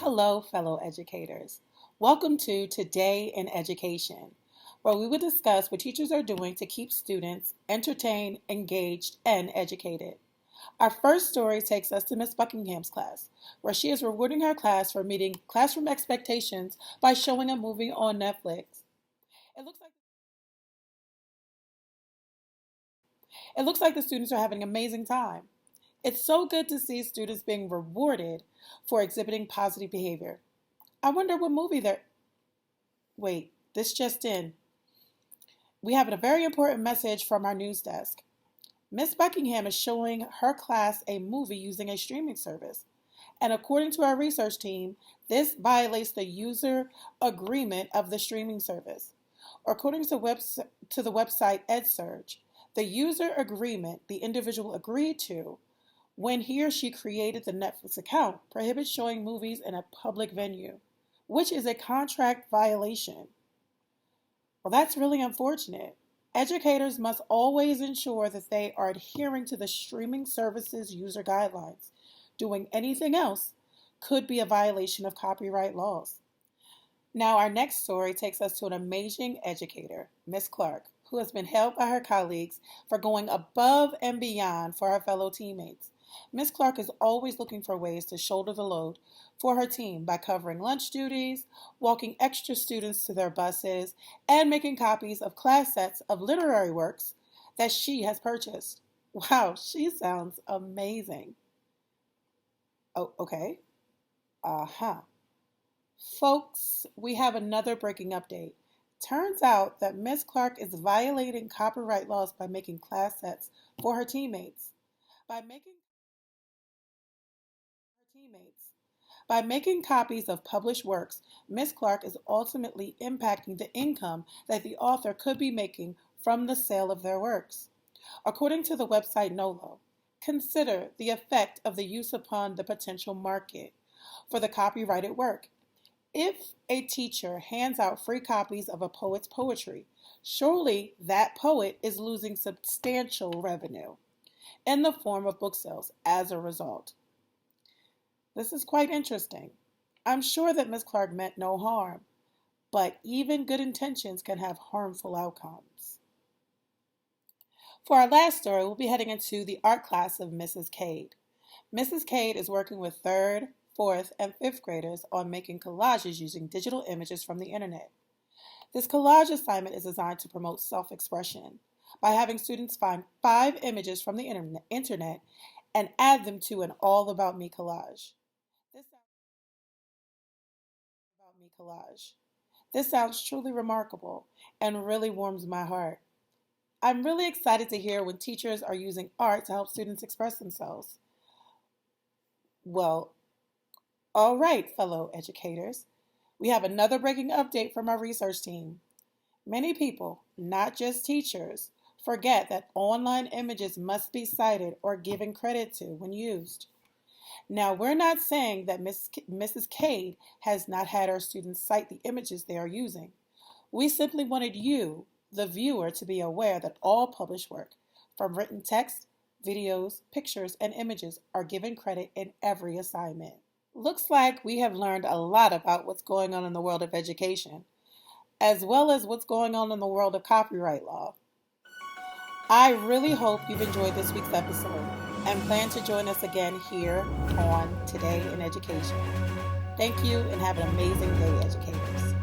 Hello, fellow educators. Welcome to Today in Education, where we will discuss what teachers are doing to keep students entertained, engaged, and educated. Our first story takes us to Miss Buckingham's class, where she is rewarding her class for meeting classroom expectations by showing a movie on Netflix. It looks like it looks like the students are having an amazing time. It's so good to see students being rewarded for exhibiting positive behavior. I wonder what movie they're. Wait, this just in. We have a very important message from our news desk. Miss Buckingham is showing her class a movie using a streaming service. And according to our research team, this violates the user agreement of the streaming service. According to the website EdSurge, the user agreement the individual agreed to when he or she created the Netflix account prohibits showing movies in a public venue, which is a contract violation. Well, that's really unfortunate. Educators must always ensure that they are adhering to the streaming services user guidelines. Doing anything else could be a violation of copyright laws. Now, our next story takes us to an amazing educator, Miss Clark, who has been hailed by her colleagues for going above and beyond for her fellow teammates. Miss Clark is always looking for ways to shoulder the load for her team by covering lunch duties, walking extra students to their buses, and making copies of class sets of literary works that she has purchased. Wow, she sounds amazing. Oh, okay. Uh-huh. Folks, we have another breaking update. Turns out that Miss Clark is violating copyright laws by making class sets for her teammates. By making teammates. By making copies of published works, Miss Clark is ultimately impacting the income that the author could be making from the sale of their works. According to the website Nolo, consider the effect of the use upon the potential market for the copyrighted work. If a teacher hands out free copies of a poet's poetry, surely that poet is losing substantial revenue in the form of book sales as a result. This is quite interesting. I'm sure that Ms. Clark meant no harm, but even good intentions can have harmful outcomes. For our last story, we'll be heading into the art class of Mrs. Cade. Mrs. Cade is working with 3rd, 4th, and 5th graders on making collages using digital images from the internet. This collage assignment is designed to promote self-expression by having students find 5 images from the internet and add them to an All About Me collage. This sounds truly remarkable and really warms my heart. I'm really excited to hear when teachers are using art to help students express themselves. Well, all right, fellow educators. We have another breaking update from our research team. Many people, not just teachers, forget that online images must be cited or given credit to when used. Now, we're not saying that Mrs. Cade has not had our students cite the images they are using. We simply wanted you, the viewer, to be aware that all published work, from written text, videos, pictures, and images, are given credit in every assignment. Looks like we have learned a lot about what's going on in the world of education, as well as what's going on in the world of copyright law. I really hope you've enjoyed this week's episode and plan to join us again here on Today in Education. Thank you and have an amazing day, educators.